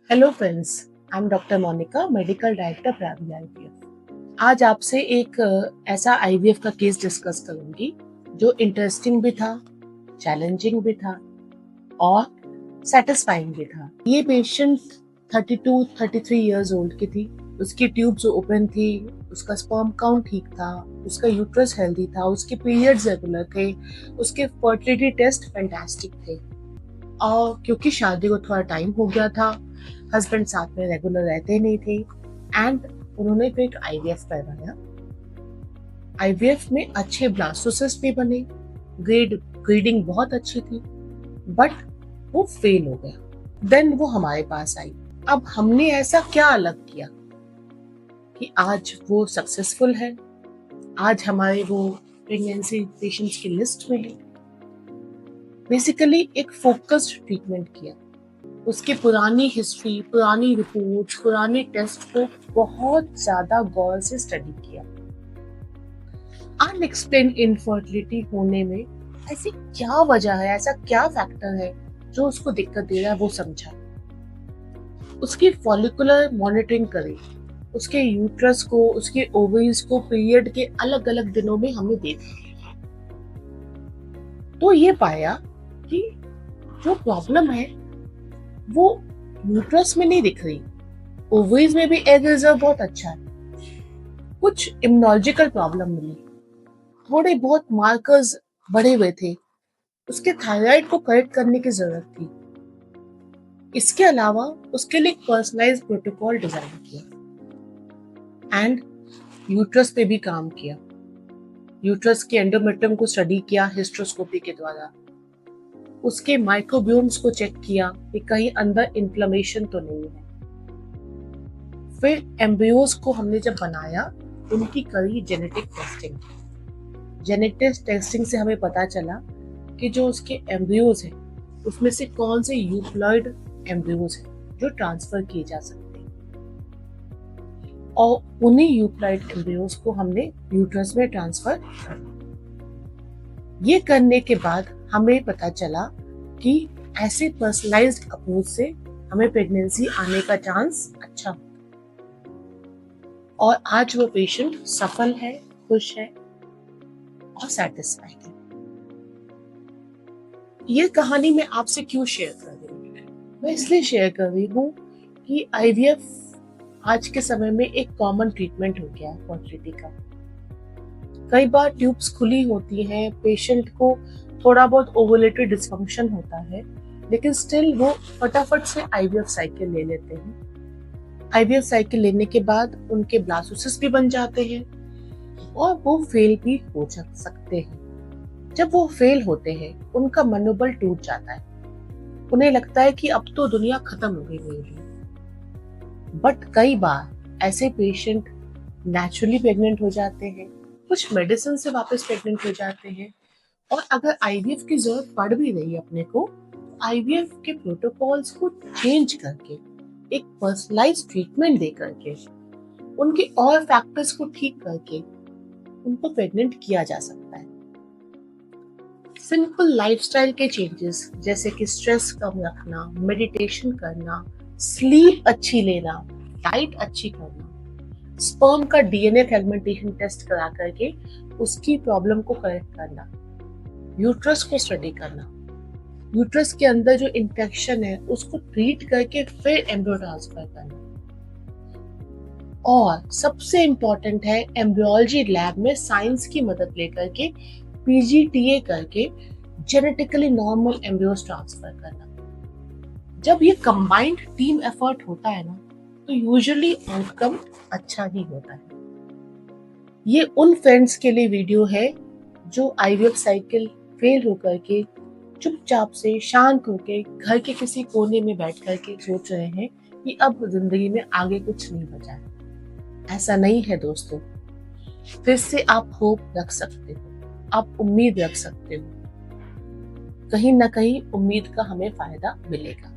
Hello friends, I am doctor Monika, medical director Pravi IVF. आज आपसे एक ऐसा आईवीएफ का केस डिस्कस करूंगी जो इंटरेस्टिंग भी था, चैलेंजिंग भी था और सेटिस्फाइंग भी था। ये पेशेंट 32-33 इयर्स ओल्ड की थी। उसकी ट्यूब्स ओपन थी, उसका स्पर्म काउंट ठीक था, उसका यूट्रस हेल्दी था, उसके पीरियड्स रेगुलर थे, उसके फर्टिलिटी टेस्ट फैंटास्टिक थे। और क्योंकि शादी को थोड़ा टाइम हो गया था, हस्बैंड साथ में रेगुलर रहते नहीं थे एंड उन्होंने फिर एक आईवीएफ करवाया। आईवीएफ में अच्छे ब्लास्टोसिस्ट भी बने, ग्रेडिंग बहुत अच्छी थी, बट वो फेल हो गया। देन वो हमारे पास आई। अब हमने ऐसा क्या अलग किया कि आज वो सक्सेसफुल है, आज हमारे वो प्रेगनेंसी पेशेंट्स की लिस्ट में है। बेसिकली एक फोकस्ड ट्रीटमेंट किया। उसकी पुरानी हिस्ट्री, पुरानी रिपोर्ट्स, पुराने टेस्ट को बहुत ज्यादा गौर से स्टडी किया। अनएक्सप्लेन इनफर्टिलिटी होने में ऐसी क्या वजह है, ऐसा क्या फैक्टर है जो उसको दिक्कत दे रहा है, वो समझा। उसकी फॉलिकुलर मॉनिटरिंग करी, उसके यूट्रस को, उसके ओवरीज को पीरियड के अलग अलग दिनों में हमने देखा, तो ये पाया कि जो प्रॉब्लम है वो यूट्रस में नहीं दिख रही। ओवरीज में भी एग रिजर्व बहुत अच्छा है। कुछ इम्यूनोलॉजिकल प्रॉब्लम मिली, थोड़े बहुत मार्कर्स बढ़े हुए थे, उसके थायराइड को करेक्ट करने की जरूरत थी। इसके अलावा उसके लिए पर्सनलाइज्ड प्रोटोकॉल डिजाइन किया एंड यूट्रस पे भी काम किया। यूट्रस के एंडोमेट्रियम को स्टडी किया हिस्ट्रोस्कोपी के द्वारा, उसके माइक्रोबियोम्स को चेक किया कि कहीं अंदर इन्फ्लेमेशन तो नहीं है। फिर एम्ब्रियोज को हमने जब बनाया, उनकी करी जेनेटिक टेस्टिंग। जेनेटिक टेस्टिंग से हमें पता चला कि जो उसके एम्ब्रियोज हैं उसमें से कौन से यूप्लॉइड एम्ब्रियोज हैं जो ट्रांसफर किए जा सकते हैं, और उन्हीं यूप्लॉइड एम्ब्रियोज को हमने यूट्रस में ट्रांसफर कर दिया। ये करने के बाद हमें पता चला कि ऐसे पर्सनलाइज्ड अप्रोच से हमें प्रेगनेंसी आने का चांस अच्छा होता है। और आज वो पेशेंट सफल है, खुश है और सेटिस्फाइड है। ये कहानी मैं आपसे क्यों शेयर कर रही हूँ? मैं इसलिए शेयर कर रही हूँ कि आईवीएफ आज के समय में एक कॉमन ट्रीटमेंट हो गया है फर्टिलिटी का। कई बार ट्यूब्स खुली होती हैं, पेशेंट को थोड़ा बहुत ओवुलेटरी डिस्फंक्शन होता है, लेकिन स्टिल वो फटाफट से आईवीएफ साइकिल ले लेते हैं। आईवीएफ साइकिल लेने के बाद उनके ब्लास्टोसिस्ट भी बन जाते हैं और वो फेल भी हो सकते हैं। जब वो फेल होते हैं, उनका मनोबल टूट जाता है। उन्हें लगता है कि अब तो दुनिया खत्म हो गई मेरे लिए। बट कई बार ऐसे पेशेंट नेचुरली प्रेग्नेंट हो जाते हैं, कुछ मेडिसिन से वापस प्रेग्नेंट हो जाते हैं, और अगर आईवीएफ की जरूरत पड़ भी रही है अपने को, आईवीएफ के प्रोटोकॉल्स को चेंज करके, एक पर्सनलाइज्ड ट्रीटमेंट दे करके, उनके और फैक्टर्स को ठीक करके उनको प्रेग्नेंट किया जा सकता है। सिंपल लाइफस्टाइल के चेंजेस जैसे कि स्ट्रेस कम रखना, मेडिटेशन करना, स्लीप अच्छी लेना, डाइट अच्छी करना, स्पर्म का डीएनए फ्रेगमेंटेशन टेस्ट करा करके उसकी प्रॉब्लम को करेक्ट करना, यूट्रस को स्टडी करना, यूट्रस के अंदर जो इंफेक्शन है उसको ट्रीट करके फिर एम्ब्रियो ट्रांसफर करना, और सबसे इम्पोर्टेंट है एम्ब्रियोलॉजी लैब में साइंस की मदद लेकर के पीजीटीए करके जेनेटिकली नॉर्मल एम्ब्रियोस ट्रांसफर करना। जब ये कंबाइंड टीम एफर्ट होता है ना, तो यूजुअली आउटकम अच्छा ही होता है। ये उन फ्रेंड्स के लिए वीडियो है जो आईवीएफ साइकिल फेल होकर के चुपचाप से शांत होके घर के किसी कोने में बैठ करके सोच रहे हैं कि अब जिंदगी में आगे कुछ नहीं बचा है। ऐसा नहीं है दोस्तों। फिर से आप होप रख सकते हो, आप उम्मीद रख सकते हो। कहीं ना कहीं उम्मीद का हमें फायदा मिलेगा।